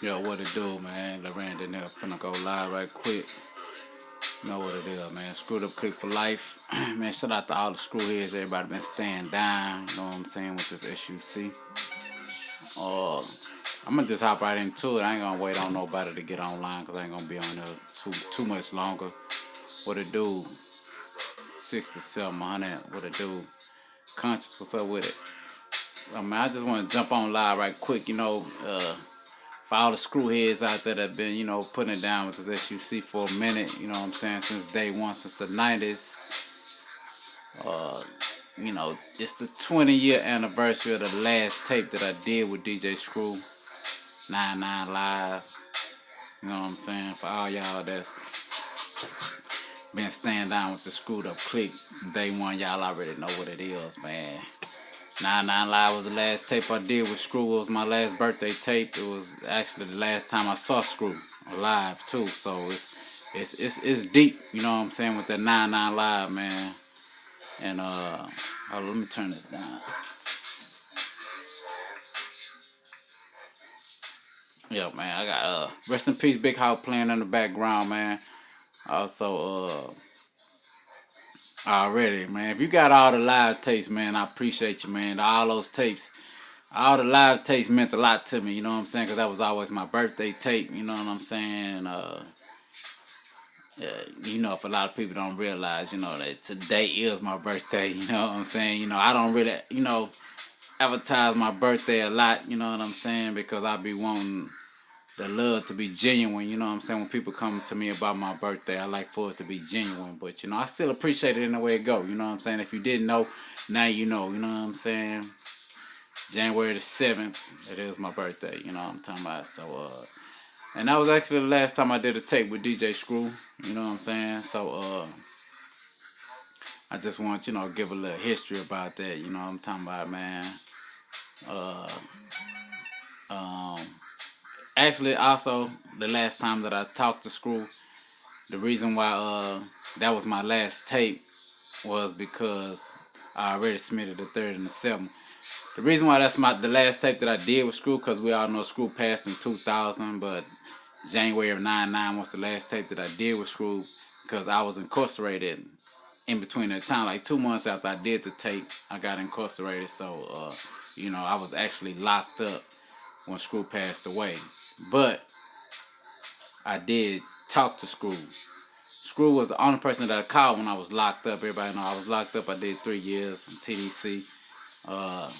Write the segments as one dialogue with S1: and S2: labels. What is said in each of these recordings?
S1: Yo, what it do, man? Lil Randy there, finna go live right quick. You know what it is, man. Screwed up click for life. Man, shout out to all the screwheads. Everybody been staying down. You know what I'm saying, with this SUC. Uh, I'm gonna just hop right into it. I ain't gonna wait on nobody to get online because I ain't gonna be on there too much longer. What it do? 6700. What it do? Conscious, what's up with it? I just want to jump on live right quick. For all the screwheads out there that have been, putting it down with this SUC for a minute, you know what I'm saying, since day one, since the 90s. It's the 20-year anniversary of the last tape that I did with DJ Screw, 99 Live. You know what I'm saying? For all y'all that's been staying down with the screwed up click, day one, y'all already know what it is, man. 99 Live was the last tape I did with Screw. It was my last birthday tape. It was actually the last time I saw Screw live too. So it's deep, you know what I'm saying, with that 99 Live, man. And let me turn this down. Yeah, man, I got rest in peace Big House playing in the background, man. Also already, man, if you got all the live tapes, man, I appreciate you, man. All those tapes, all the live tapes meant a lot to me, you know what I'm saying? Because that was always my birthday tape, you know what I'm saying? If a lot of people don't realize, that today is my birthday, you know what I'm saying? I don't really, advertise my birthday a lot, you know what I'm saying? Because I be wanting the love to be genuine, you know what I'm saying? When people come to me about my birthday, I like for it to be genuine. But, I still appreciate it in the way it go, you know what I'm saying? If you didn't know, now you know what I'm saying? January the 7th, it is my birthday, you know what I'm talking about? So, and that was actually the last time I did a tape with DJ Screw, you know what I'm saying? So, I just want, give a little history about that, you know what I'm talking about, man? Uh, um, Actually, also, the last time that I talked to Screw, the reason why that was my last tape was because I already submitted the third and the seventh. The reason why that's the last tape that I did with Screw, because we all know Screw passed in 2000, but January of '99 was the last tape that I did with Screw, because I was incarcerated in between that time. Like 2 months after I did the tape, I got incarcerated. So, I was actually locked up when Screw passed away. But I did talk to Screw. Screw was the only person that I called when I was locked up. Everybody know I was locked up. I did 3 years in TDC.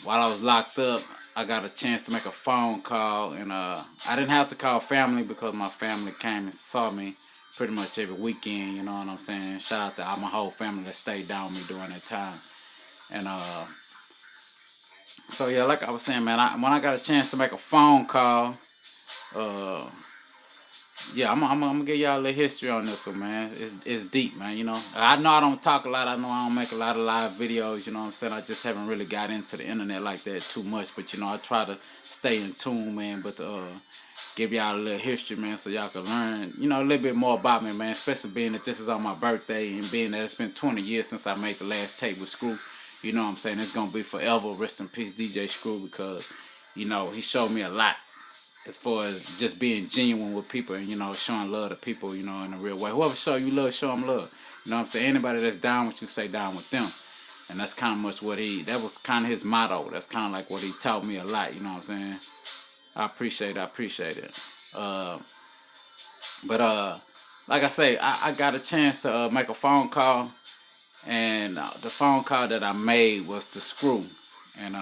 S1: While I was locked up, I got a chance to make a phone call, and I didn't have to call family because my family came and saw me pretty much every weekend. You know what I'm saying? Shout out to all my whole family that stayed down with me during that time. And so yeah, like I was saying, man, when I got a chance to make a phone call, uh, yeah, I'm gonna give y'all a little history on this one, man. It's deep, man. I know I don't talk a lot. I know I don't make a lot of live videos. You know what I'm saying? I just haven't really got into the internet like that too much. But I try to stay in tune, man. But give y'all a little history, man, so y'all can learn, a little bit more about me, man. Especially being that this is on my birthday and being that it's been 20 years since I made the last tape with Screw. You know what I'm saying? It's gonna be forever. Rest in peace, DJ Screw, because he showed me a lot as far as just being genuine with people and, showing love to people, in a real way. Whoever show you love, show them love. You know what I'm saying? Anybody that's down with you, say down with them. And that's kind of much that was kind of his motto. That's kind of like what he taught me a lot, you know what I'm saying? I appreciate it. But like I say, I got a chance to make a phone call, and the phone call that I made was to Screw. And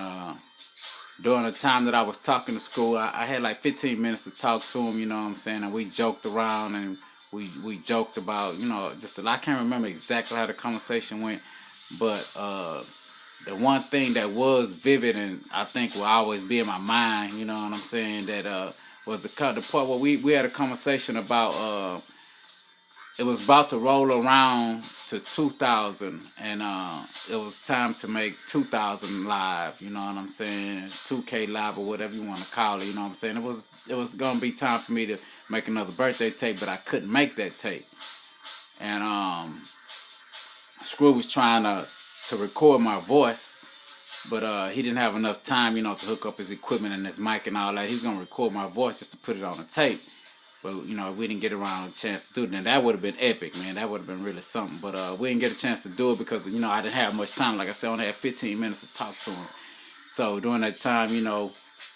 S1: during the time that I was talking to Screw, I had like 15 minutes to talk to him, you know what I'm saying? And we joked around, and we joked about, I can't remember exactly how the conversation went, but the one thing that was vivid and I think will always be in my mind, you know what I'm saying, that was the part where we had a conversation about it was about to roll around to 2000, and it was time to make 2000 live, you know what I'm saying, 2K live or whatever you want to call it, you know what I'm saying. It was gonna be time for me to make another birthday tape, but I couldn't make that tape, and Screw was trying to record my voice, But he didn't have enough time, to hook up his equipment and his mic and all that. He was gonna record my voice just to put it on the tape. But we didn't get around a chance to do it. And that would have been epic, man. That would have been really something. But we didn't get a chance to do it because I didn't have much time. Like I said, I only had 15 minutes to talk to him. So during that time,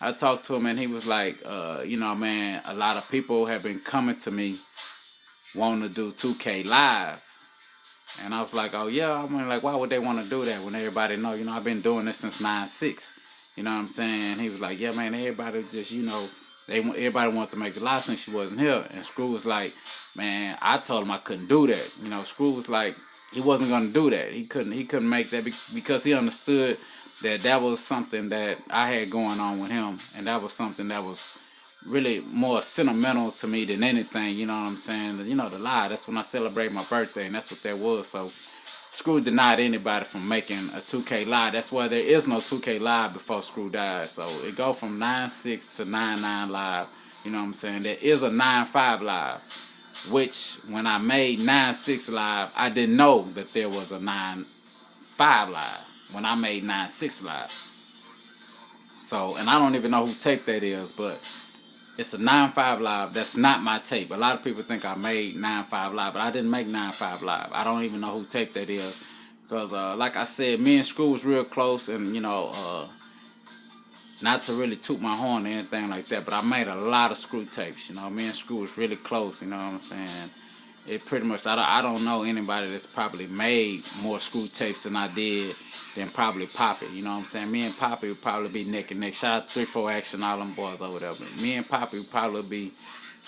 S1: I talked to him and he was like, man, a lot of people have been coming to me wanting to do 2K live. And I was like, oh yeah, I mean, like, why would they want to do that when everybody know, I've been doing this since 9/6. You know what I'm saying? He was like, yeah, man, everybody just, everybody wanted to make the live since she wasn't here. And Screw was like, man, I told him I couldn't do that. Screw was like, he wasn't gonna do that. He couldn't make that because he understood that was something that I had going on with him, and that was something that was really more sentimental to me than anything. You know what I'm saying? The live. That's when I celebrate my birthday, and that's what that was. So Screw denied anybody from making a 2K live. That's why there is no 2K live before Screw died. So it go from 9/6 to 9/9 live. You know what I'm saying? There is a 9/5 live, which when I made 9/6 live, I didn't know that there was a 9/5 live when I made 9/6 live. So, and I don't even know who tape that is, but it's a 9/5 live. That's not my tape. A lot of people think I made 9/5 live, but I didn't make 9/5 live. I don't even know who tape that is because, like I said, me and Screw was real close, and not to really toot my horn or anything like that, but I made a lot of Screw tapes. Me and Screw was really close. You know what I'm saying? It pretty much. I don't know anybody that's probably made more Screw tapes than I did than probably Poppy. You know what I'm saying? Me and Poppy would probably be neck and neck. Shout out 3-4 Action, all them boys over there. But me and Poppy would probably be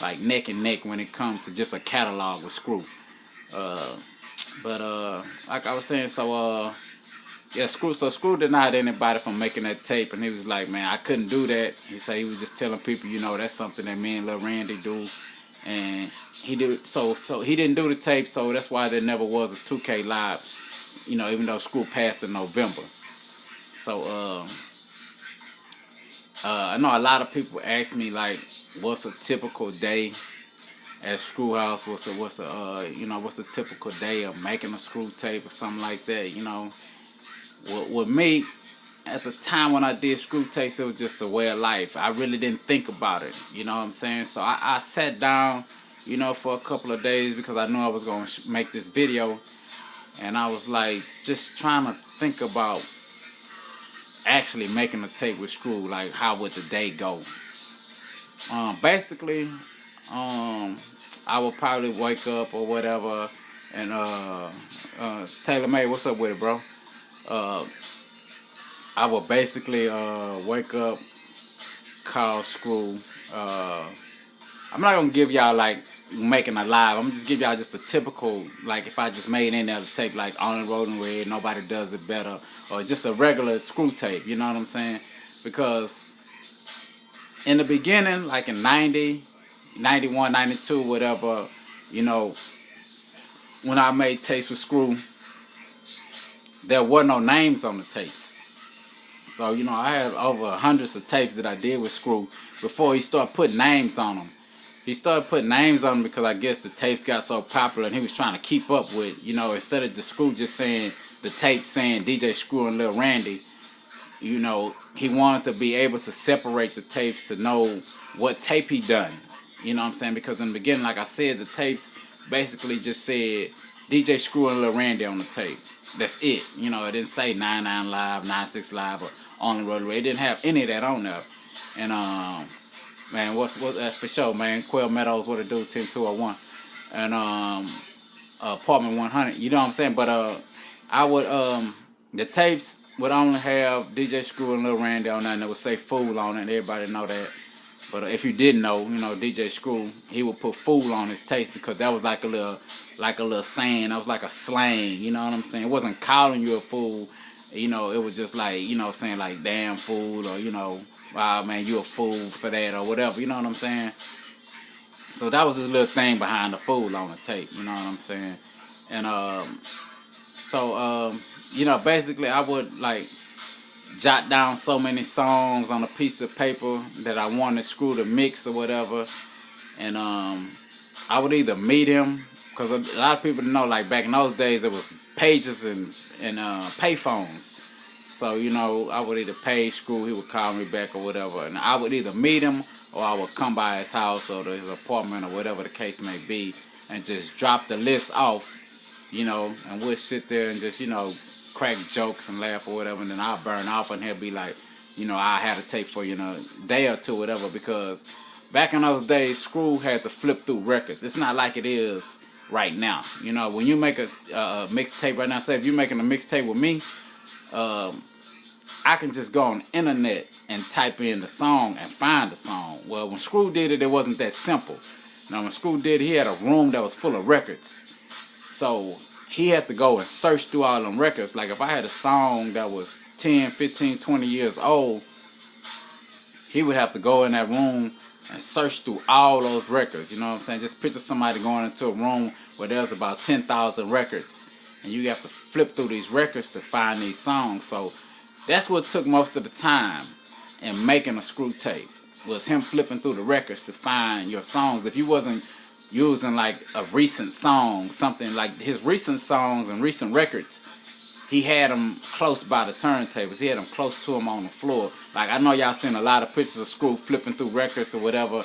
S1: like neck and neck when it comes to just a catalog with Screw. But like I was saying, yeah, Screw denied anybody from making that tape, and he was like, man, I couldn't do that. He said he was just telling people, that's something that me and Lil Randy do. And he did so he didn't do the tape, so that's why there never was a 2K live, even though Screw passed in November. So I know a lot of people ask me like, what's a typical day at Screw House? What's a typical day of making a Screw tape or something like that? With me, at the time when I did Screw tapes, it was just a way of life. I really didn't think about it. You know what I'm saying? So I sat down, for a couple of days because I knew I was going to make this video. And I was like, just trying to think about actually making a tape with Screw. Like, how would the day go? Basically, I would probably wake up or whatever. And Taylor May, what's up with it, bro? I would basically wake up, call Screw. I'm not gonna give y'all like making a live. I'm gonna just give y'all just a typical, like if I just made any other tape, like On the Road and Red, Nobody Does It Better, or just a regular Screw tape. You know what I'm saying? Because in the beginning, like in 90, 91, 92, whatever, when I made tapes with Screw, there were no names on the tapes. So, I had over hundreds of tapes that I did with Screw before he started putting names on them. He started putting names on them because I guess the tapes got so popular and he was trying to keep up with, instead of the Screw just saying, the tape saying DJ Screw and Lil Randy, he wanted to be able to separate the tapes to know what tape he done. You know what I'm saying? Because in the beginning, like I said, the tapes basically just said DJ Screw and Lil Randy on the tape. That's it. It didn't say 9/9 Live, 9/6 Live, or On the Road Away. It didn't have any of that on there. And man, what's for sure, man? Quail Meadows, what it do? 10201, and Apartment 100. You know what I'm saying? But I would the tapes would only have DJ Screw and Lil Randy on there, and it would say Fool on it. And everybody know that. But if you didn't know, DJ Screw, he would put Fool on his tapes because that was like a little saying. That was like a slang. You know what I'm saying? It wasn't calling you a fool. It was just like, saying like damn fool, or wow man, you a fool for that or whatever. You know what I'm saying? So that was his little thing behind the Fool on the tape. You know what I'm saying? And basically I would like jot down so many songs on a piece of paper that I wanted Screw to mix or whatever, and I would either meet him, because a lot of people know, like back in those days it was pages and payphones. So, you know, I would either pay Screw, he would call me back or whatever, and I would either meet him or I would come by his house or to his apartment or whatever the case may be and just drop the list off, you know, and we'll sit there and just, you know, crack jokes and laugh or whatever, and then I'll burn off and he'll be like, you know, I had a tape for, you know, a day or two, whatever, because back in those days, Screw had to flip through records. It's not like it is right now. You know, when you make a mixtape right now, say if you're making a mixtape with me, I can just go on the internet and type in the song and find the song. Well, when Screw did it, it wasn't that simple. Now, when Screw did it, he had a room that was full of records. So he had to go and search through all them records. Like if I had a song that was 10, 15, 20 years old, he would have to go in that room and search through all those records. You know what I'm saying? Just picture somebody going into a room where there's about 10,000 records, and you have to flip through these records to find these songs. So that's what took most of the time in making a Screw tape, was him flipping through the records to find your songs. If you wasn't using like a recent song, something like his recent songs and recent records, he had them close by the turntables. He had them close to him on the floor. Like I know y'all seen a lot of pictures of Screw flipping through records or whatever.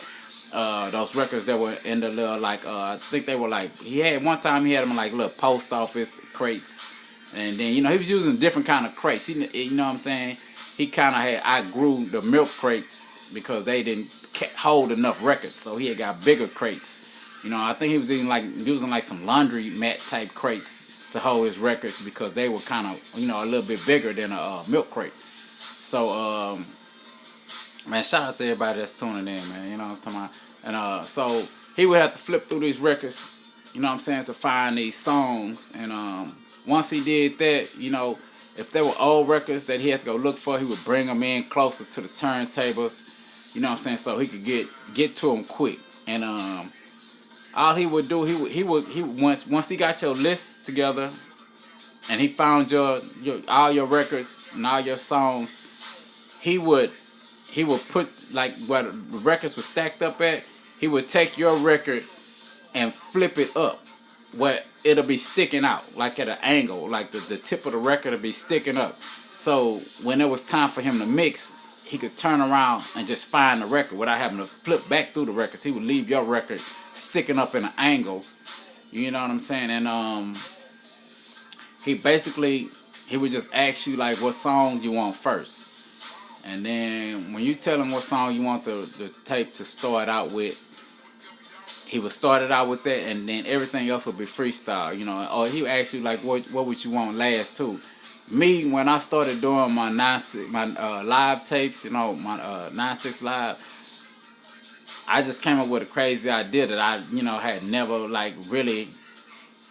S1: Those records that were in the little like I think they were like, he had one time he had them in like little post office crates, and then you know he was using different kind of crates. You know what I'm saying? He kind of had outgrew the milk crates because they didn't hold enough records, so he had got bigger crates. You know, I think he was using like some laundry mat type crates to hold his records because they were kind of, you know, a little bit bigger than a milk crate. So, man, shout out to everybody that's tuning in, man. You know what I'm talking about? And so he would have to flip through these records, you know what I'm saying, to find these songs. And once he did that, you know, if there were old records that he had to go look for, he would bring them in closer to the turntables, you know what I'm saying, so he could get to them quick. And all he would do, he would once he got your list together and he found your all your records and all your songs, he would put like where the records were stacked up at, he would take your record and flip it up where it'll be sticking out like at an angle, like the tip of the record will be sticking up. So when it was time for him to mix, he could turn around and just find the record without having to flip back through the records. He would leave your record sticking up in an angle, you know what I'm saying? And he would just ask you like what song you want first, and then when you tell him what song you want the tape to start out with, he would start it out with that, and then everything else would be freestyle, you know. Or he would ask you like what would you want last too. Me, when I started doing my live tapes, you know, my 9-6 live, I just came up with a crazy idea that I, you know, had never like really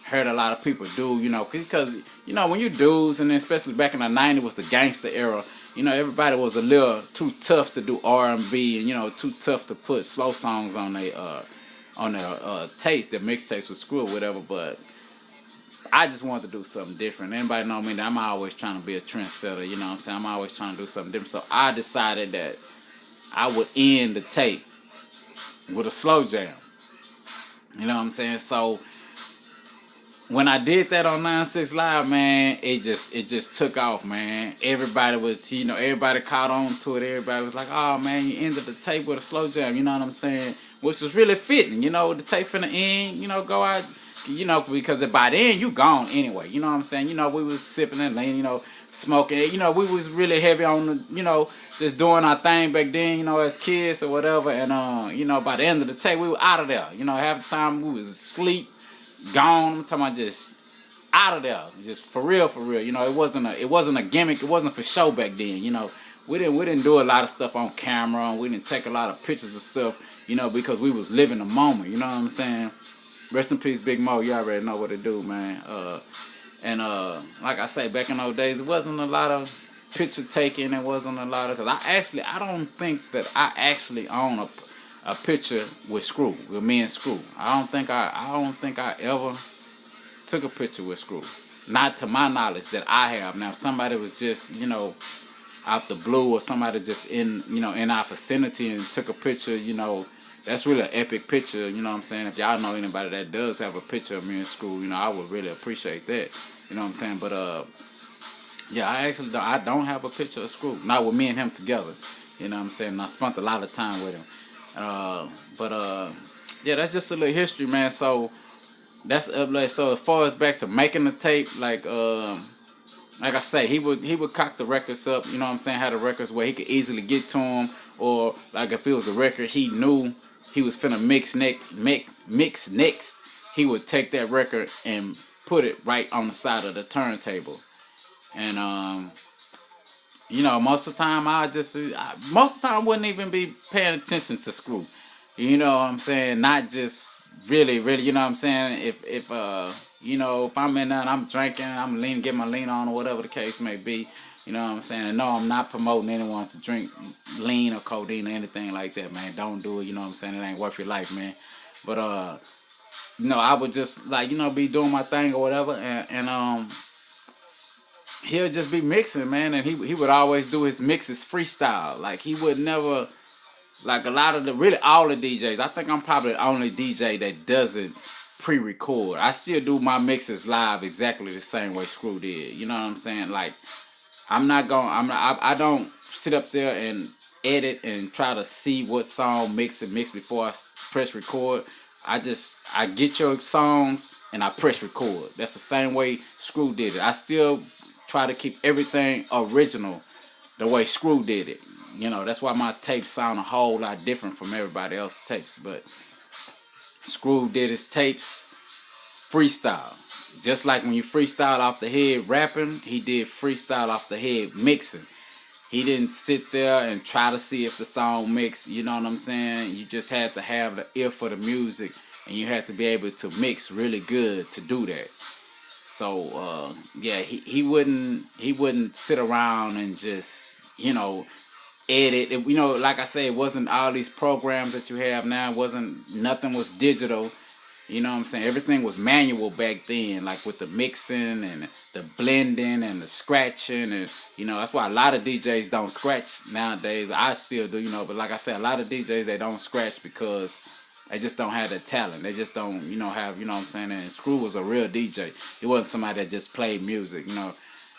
S1: heard a lot of people do, you know, because you know when you dudes, and then especially back in the '90s was the gangster era, you know, everybody was a little too tough to do R&B, and you know, too tough to put slow songs on their tapes, their mixtapes with Screw or whatever. But I just wanted to do something different. Anybody know me? I'm always trying to be a trendsetter, you know what I'm saying? I'm always trying to do something different. So I decided that I would end the tape with a slow jam. You know what I'm saying? So when I did that on 9-6 Live, man, it just took off, man. Everybody was, you know, everybody caught on to it. Everybody was like, oh, man, you ended the tape with a slow jam. You know what I'm saying? Which was really fitting, you know, the tape finna end, you know, go out, you know, because by then you gone anyway. You know what I'm saying? You know, we was sipping and leaning, you know, smoking. You know, we was really heavy on the, you know, just doing our thing back then, you know, as kids or whatever. And, you know, by the end of the tape, we were out of there. You know, half the time we was asleep, gone. I'm talking about just out of there, just for real. You know, it wasn't a gimmick. It wasn't for show back then. You know, we didn't do a lot of stuff on camera. And we didn't take a lot of pictures of stuff, you know, because we was living the moment. You know what I'm saying? Rest in peace, Big Mo. You already know what to do, man. And like I say, back in those days, it wasn't a lot of picture taking. It wasn't a lot of, cause I don't think that I actually own a picture with Screw, with me and Screw. I don't think I ever took a picture with Screw. Not to my knowledge that I have. Now, if somebody was just, you know, out the blue, or somebody just in, you know, in our vicinity and took a picture, you know, that's really an epic picture, you know what I'm saying? If y'all know anybody that does have a picture of me in Screw, you know, I would really appreciate that, you know what I'm saying? But Yeah, I don't have a picture of Screw. Not with me and him together. You know what I'm saying? I spent a lot of time with him. But yeah, that's just a little history, man. So that's like, so as far as back to making the tape, like I say, he would cock the records up. You know what I'm saying? Had the records where he could easily get to them, or like if it was a record he knew he was finna mix next, he would take that record and put it right on the side of the turntable. And most of the time most of the time I wouldn't even be paying attention to Screw. You know what I'm saying? Not just really, really. You know what I'm saying? If I'm in there and I'm drinking, I'm leaning, get my lean on or whatever the case may be. You know what I'm saying? And no, I'm not promoting anyone to drink lean or codeine or anything like that, man. Don't do it. You know what I'm saying? It ain't worth your life, man. But I would just be doing my thing or whatever, and he'll just be mixing, man, and he would always do his mixes freestyle. Like he would never, like a lot of really all the DJs. I think I'm probably the only DJ that doesn't pre-record. I still do my mixes live exactly the same way Screw did. You know what I'm saying? Like I don't sit up there and edit and try to see what song mix before I press record. I get your songs and I press record. That's the same way Screw did it. I still try to keep everything original the way Screw did it. That's why my tapes sound a whole lot different from everybody else's tapes. But Screw did his tapes freestyle. Just like when you freestyle off the head rapping, he did freestyle off the head mixing. He didn't sit there and try to see if the song mixed. You know what I'm saying? You just had to have the ear for the music, and you had to be able to mix really good to do that. So yeah, he wouldn't sit around and just edit. Like I say, it wasn't all these programs that you have now. Nothing was digital. You know what I'm saying? Everything was manual back then, like with the mixing and the blending and the scratching, and that's why a lot of DJs don't scratch nowadays. I still do, but like I said, a lot of DJs they don't scratch because they just don't have the talent. They just don't, have, what I'm saying? And Screw was a real DJ. He wasn't somebody that just played music,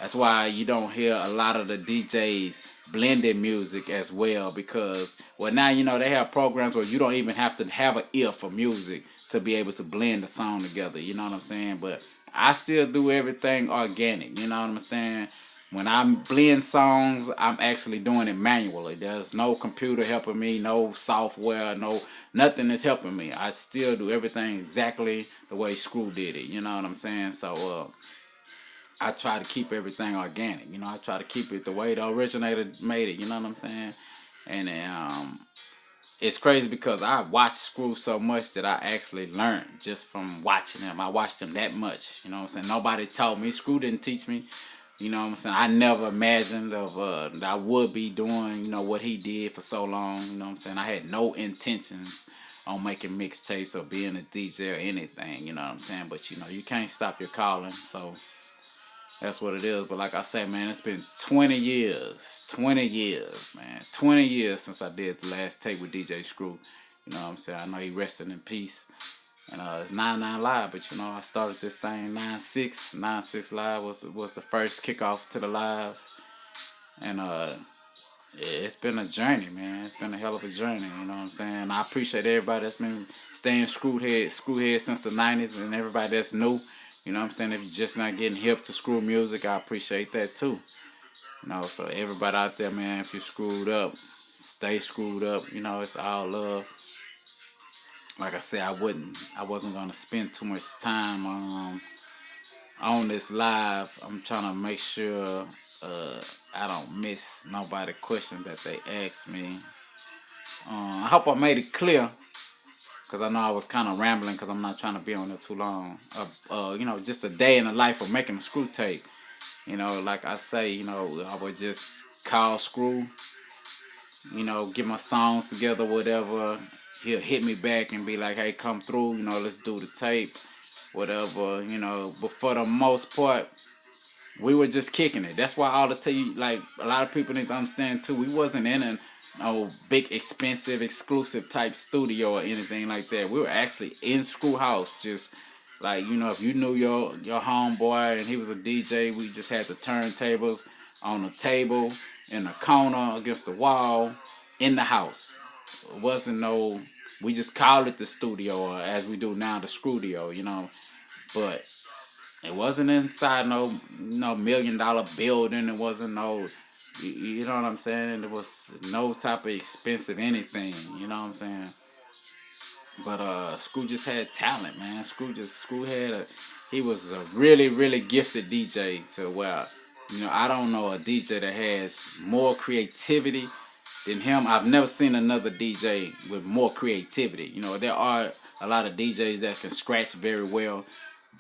S1: That's why you don't hear a lot of the DJs blending music as well because, well, now, they have programs where you don't even have to have an ear for music to be able to blend the song together. You know what I'm saying? But I still do everything organic. You know what I'm saying? When I'm blend songs, I'm actually doing it manually. There's no computer helping me, no software, nothing is helping me. I still do everything exactly the way Screw did it. You know what I'm saying? So I try to keep everything organic. I try to keep it the way the originator made it. You know what I'm saying? And it's crazy because I watched Screw so much that I actually learned just from watching him. I watched him that much. You know what I'm saying? Nobody taught me. Screw didn't teach me. You know what I'm saying? I never imagined that I would be doing, what he did for so long. You know what I'm saying? I had no intentions on making mixtapes or being a DJ or anything. You know what I'm saying? But, you can't stop your calling. So that's what it is. But like I say, man, it's been 20 years. 20 years, man. 20 years since I did the last tape with DJ Screw. You know what I'm saying? I know he rested in peace. And it's 99 Live, but I started this thing 9-6. 9-6 Live was the first kickoff to the lives. And it's been a journey, man. It's been a hell of a journey, you know what I'm saying? I appreciate everybody that's been staying screwhead since the 90s and everybody that's new. You know what I'm saying? If you're just not getting hip to Screw music, I appreciate that too. So everybody out there, man, if you're screwed up, stay screwed up. It's all love. Like I said, I wasn't gonna spend too much time on this live. I'm trying to make sure I don't miss nobody questions that they asked me. I hope I made it clear, because I know I was kind of rambling because I'm not trying to be on there too long. Just a day in the life of making a Screw tape. Like I say, I would just call Screw, get my songs together, whatever. He'll hit me back and be like, hey, come through, let's do the tape, whatever, But for the most part, we were just kicking it. That's why a lot of people need to understand too, we wasn't in a big, expensive, exclusive type studio or anything like that. We were actually in Screw House, just Like, you know, if you knew your homeboy and he was a DJ, we just had the turntables on the table in the corner against the wall in the house. It wasn't no, we just called it the studio, or as we do now, the screwdio, you know. But it wasn't inside no $1 million building. It wasn't no, you know what I'm saying? There was no type of expensive anything. You know what I'm saying? But Screw just had talent, man. Screw had he was a really gifted DJ to where, you know, I don't know a DJ that has more creativity than him. I've never seen another DJ with more creativity. You know, there are a lot of DJs that can scratch very well,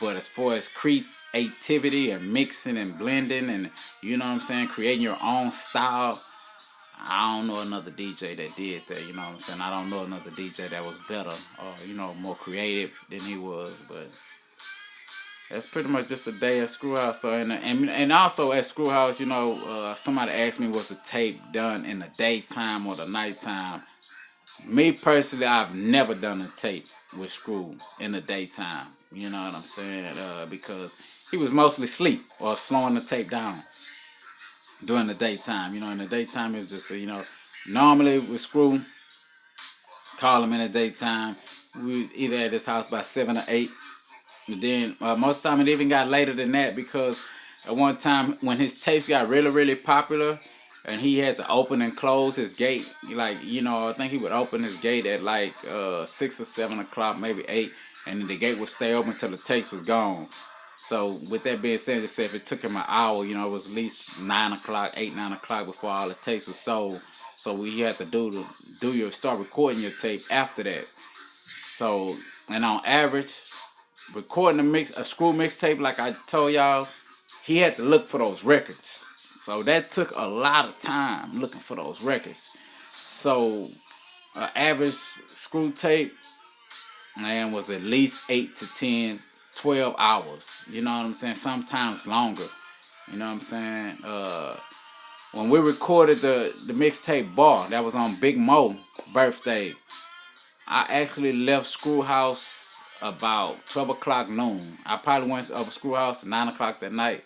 S1: but as far as creativity and mixing and blending and, you know what I'm saying, creating your own style, I don't know another DJ that did that, you know what I'm saying? I don't know another DJ that was better or, you know, more creative than he was, but that's pretty much just a day at Screwhouse. So, and also at Screwhouse, you know, somebody asked me, was the tape done in the daytime or the nighttime? Me personally, I've never done a tape with Screw in the daytime. You know what I'm saying? Because he was mostly asleep or slowing the tape down during the daytime. You know, in the daytime, it was just, you know, normally with Screw, call him in the daytime. We either at his house by 7 or 8. But then most of the time it even got later than that, because at one time when his tapes got really popular and he had to open and close his gate, like, you know, I think he would open his gate at like 6 or 7 o'clock, maybe 8, and then the gate would stay open till the tapes was gone. So with that being said, just say if it took him an hour, you know, it was at least 9 o'clock, 8, 9 o'clock before all the tapes were sold. So we had to start recording your tape after that. So, and on average, recording a Screw mixtape, like I told y'all, he had to look for those records. So that took a lot of time looking for those records. So an average Screw tape, man, was at least 8 to 10, 12 hours. You know what I'm saying? Sometimes longer. You know what I'm saying? When we recorded the mixtape Bar, that was on Big Mo's birthday, I actually left Screwhouse about 12 o'clock noon. I probably went up to Screwhouse at 9 o'clock that night.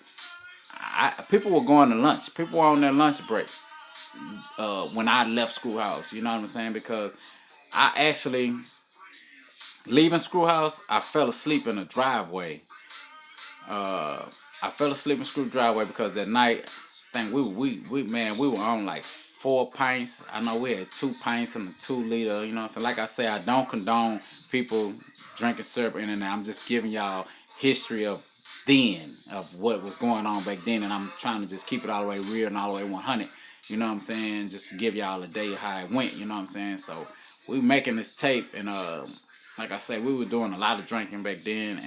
S1: People were going to lunch. People were on their lunch break when I left Screwhouse. You know what I'm saying? Because I actually, leaving Screwhouse, I fell asleep in the driveway. I fell asleep in Screw driveway because that night, I think we were on like 4 pints. I know we had 2 pints and a 2-liter. You know what I'm saying? Like I say, I don't condone people drinking syrup in and out. I'm just giving y'all history of what was going on back then, and I'm trying to just keep it all the way real and all the way 100. You know what I'm saying? Just to give y'all a day how it went. You know what I'm saying? So we making this tape, and like I say, we were doing a lot of drinking back then,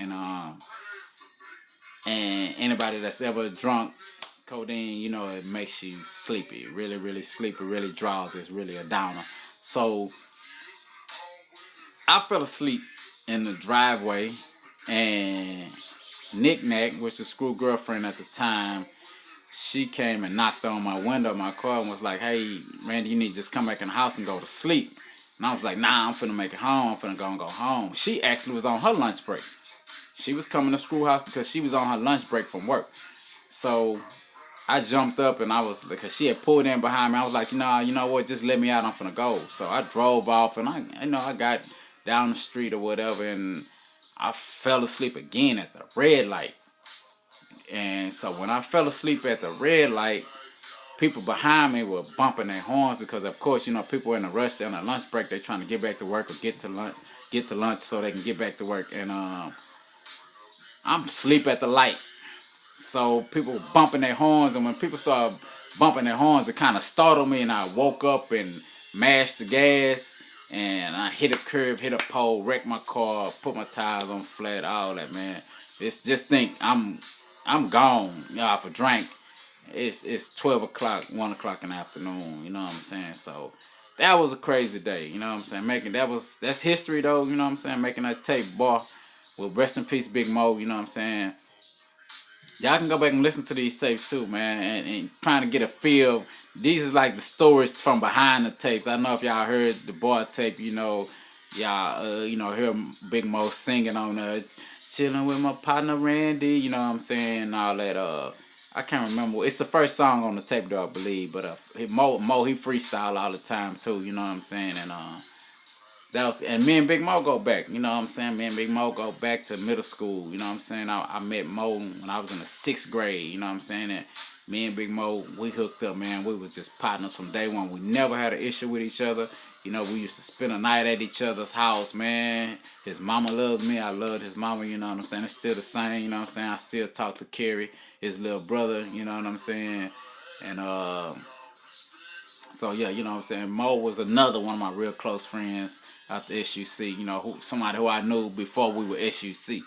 S1: and anybody that's ever drunk codeine, you know, it makes you sleepy, really sleepy, really drowsy. It's really a downer. So I fell asleep in the driveway, and Nick Nack, which was Screw girlfriend at the time, she came and knocked on my window of my car and was like, "Hey, Randy, you need to just come back in the house and go to sleep." And I was like, "Nah, I'm finna make it home. I'm finna go home." She actually was on her lunch break. She was coming to Screwhouse because she was on her lunch break from work. So I jumped up and I was, because she had pulled in behind me. I was like, "Nah, you know what? Just let me out. I'm finna go." So I drove off, and I got down the street or whatever, and I fell asleep again at the red light. And so when I fell asleep at the red light, people behind me were bumping their horns because, of course, you know, people are in a rush. They're on a lunch break. They're trying to get back to work or get to lunch so they can get back to work. And I'm asleep at the light. So people were bumping their horns, and when people started bumping their horns, it kind of startled me, and I woke up and mashed the gas, and I hit a curb, hit a pole, wrecked my car, put my tires on flat, all that, man. Just think I'm gone, you know, off a drink. It's 12 o'clock, 1 o'clock in the afternoon, you know what I'm saying? So that was a crazy day, you know what I'm saying? That's history though, you know what I'm saying? Making that tape Bar with rest in peace Big Mo, you know what I'm saying? Y'all can go back and listen to these tapes too, man, and trying to get a feel. These is like the stories from behind the tapes. I know if y'all heard the Bar tape, you know, y'all, hear Big Mo singing on chilling with my partner Randy, you know what I'm saying, and all that. I can't remember. It's the first song on the tape, though, I believe. But Mo he freestyle all the time too, you know what I'm saying, and that was, and me and Big Mo go back, you know what I'm saying. Me and Big Mo go back to middle school, you know what I'm saying. I met Mo when I was in the 6th grade, you know what I'm saying. And me and Big Mo, we hooked up, man. We was just partners from day one. We never had an issue with each other. You know, we used to spend a night at each other's house, man. His mama loved me. I loved his mama, you know what I'm saying. It's still the same, you know what I'm saying. I still talk to Kerry, his little brother, you know what I'm saying. And so yeah, you know what I'm saying. Mo was another one of my real close friends after SUC. You know, somebody who I knew before we were SUC.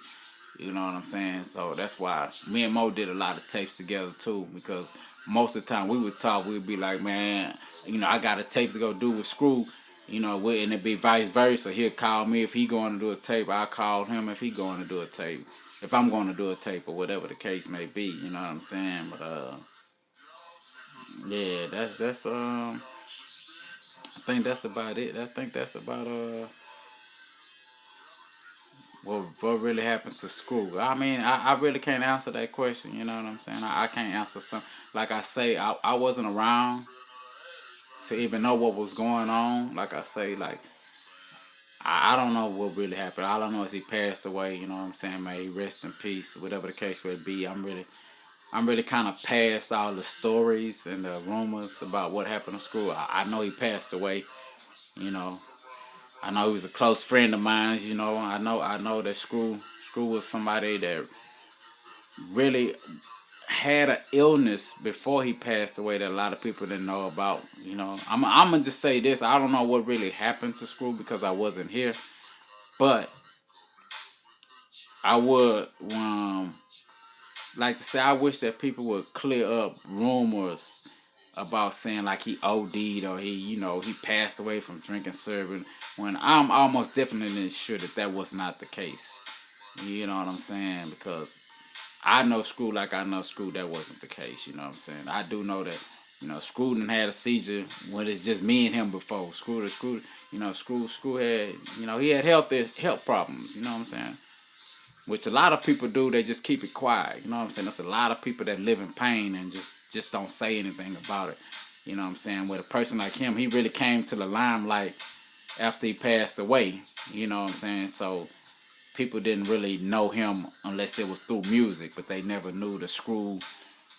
S1: You know what I'm saying? So that's why me and Mo did a lot of tapes together too. Because most of the time we would talk, we'd be like, man, you know, I got a tape to go do with Screw. You know, and it'd be vice versa. He'll call me if he going to do a tape. I call him if he going to do a tape. If I'm going to do a tape or whatever the case may be. You know what I'm saying? But yeah, I think that's about it. I think that's about what really happened to school. I mean, I really can't answer that question. You know what I'm saying? I can't answer some. Like I say, I wasn't around to even know what was going on. Like I say, like I don't know what really happened. All I know is he passed away. You know what I'm saying? May he rest in peace. Whatever the case may be, I'm really kind of past all the stories and the rumors about what happened to school. I know he passed away. You know, I know he was a close friend of mine. You know, I know that Screw was somebody that really had an illness before he passed away that a lot of people didn't know about. You know, I'm gonna just say this: I don't know what really happened to Screw because I wasn't here, but I would like to say I wish that people would clear up rumors about saying like he OD'd or he passed away from drinking serving when I'm almost definitely sure that that was not the case. You know what I'm saying? Because I know Screw like I know Screw that wasn't the case. You know what I'm saying? I do know that Screw done had a seizure when it's just me and him before. Screw had he had health problems. You know what I'm saying? Which a lot of people do. They just keep it quiet. You know what I'm saying? There's a lot of people that live in pain and just don't say anything about it. You know what I'm saying? With a person like him, he really came to the limelight after he passed away. You know what I'm saying? So people didn't really know him unless it was through music, but they never knew the Screw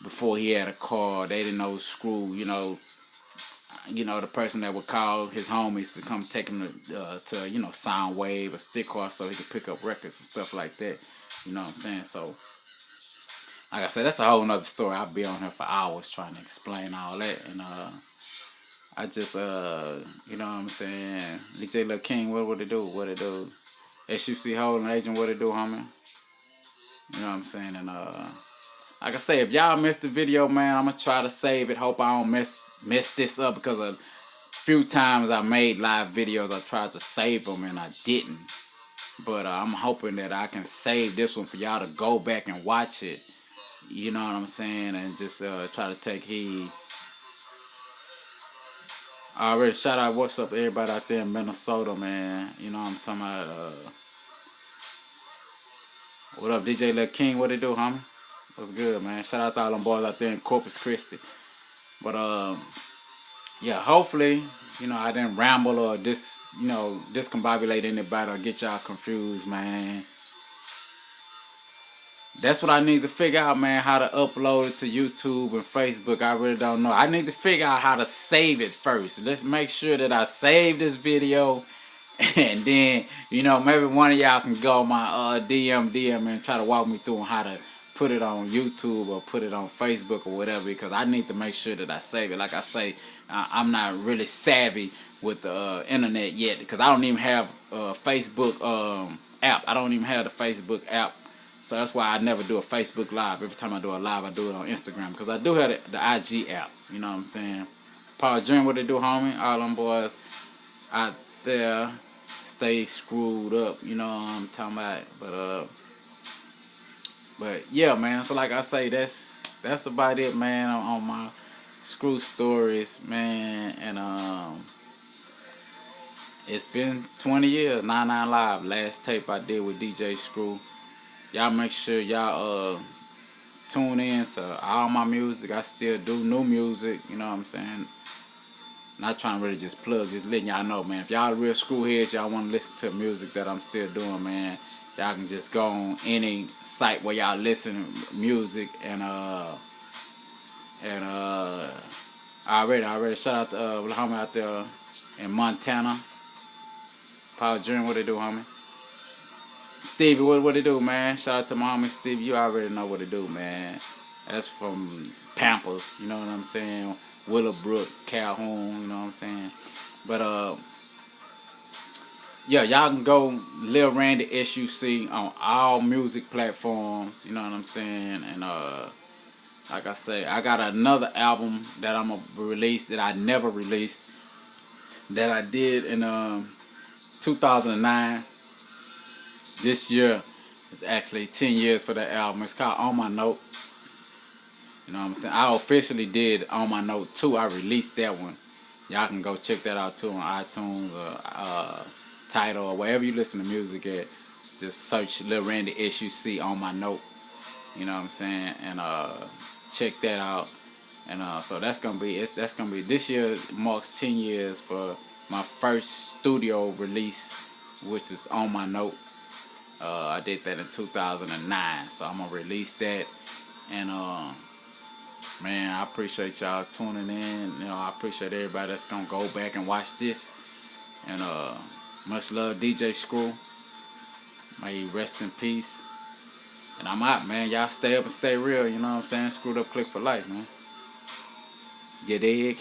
S1: before he had a car. They didn't know Screw, the person that would call his homies to come take him to Soundwave or Stickcar so he could pick up records and stuff like that. You know what I'm saying? So, like I said, that's a whole nother story. I'll be on here for hours trying to explain all that. And I just, you know what I'm saying? DJ Lil King, what it do? What it do? SUC Holding Agent, what it do, homie? You know what I'm saying? And like I say, if y'all missed the video, man, I'm gonna try to save it. Hope I don't mess this up because a few times I made live videos, I tried to save them and I didn't. But I'm hoping that I can save this one for y'all to go back and watch it. You know what I'm saying? And just try to take heed. I already shout out what's up everybody out there in Minnesota, man. You know what I'm talking about. What up, DJ Lil King? What it do, homie? What's good, man? Shout out to all them boys out there in Corpus Christi. But yeah, hopefully, I didn't ramble or discombobulate anybody or get y'all confused, man. That's what I need to figure out, man, how to upload it to YouTube and Facebook. I really don't know. I need to figure out how to save it first. Let's make sure that I save this video. And then, maybe one of y'all can go on my DM and try to walk me through on how to put it on YouTube or put it on Facebook or whatever, because I need to make sure that I save it. Like I say, I'm not really savvy with the internet yet, because I don't even have a Facebook app. I don't even have the Facebook app. So that's why I never do a Facebook Live. Every time I do a live, I do it on Instagram, because I do have the IG app. You know what I'm saying? Paul Dream, what they do, homie? All them boys out there stay screwed up. You know what I'm talking about? But yeah, man. So like I say, that's about it, man. On my Screw stories, man. And it's been 20 years. 99 Live, last tape I did with DJ Screw. y'all make sure y'all tune in to all my music. I still do new music, you know what I'm saying? Not trying to really just plug, just letting y'all know, man. If y'all real screwheads, y'all want to listen to music that I'm still doing, man, y'all can just go on any site where y'all listen to music and I already shout out to the homie out there in Montana. Paul Dream, what they do, homie? Stevie, what they do, man? Shout out to my homie Stevie. You already know what they do, man. That's from Pampers, you know what I'm saying? Willowbrook, Calhoun, you know what I'm saying? But yeah, y'all can go Lil Randy SUC on all music platforms, you know what I'm saying? And like I say, I got another album that I'm gonna release that I never released that I did in 2009. This year is actually 10 years for that album. It's called On My Note. You know what I'm saying? I officially did On My Note 2. I released that one. Y'all can go check that out too on iTunes or Tidal or wherever you listen to music at. Just search Lil Randy SUC On My Note. You know what I'm saying? And check that out. And so that's gonna be this year marks 10 years for my first studio release, which was On My Note. I did that in 2009, so I'm gonna release that. And man, I appreciate y'all tuning in. You know, I appreciate everybody that's gonna go back and watch this. And much love, DJ Screw. May he rest in peace. And I'm out, man. Y'all stay up and stay real. You know what I'm saying? Screwed up, click for life, man. Get egg.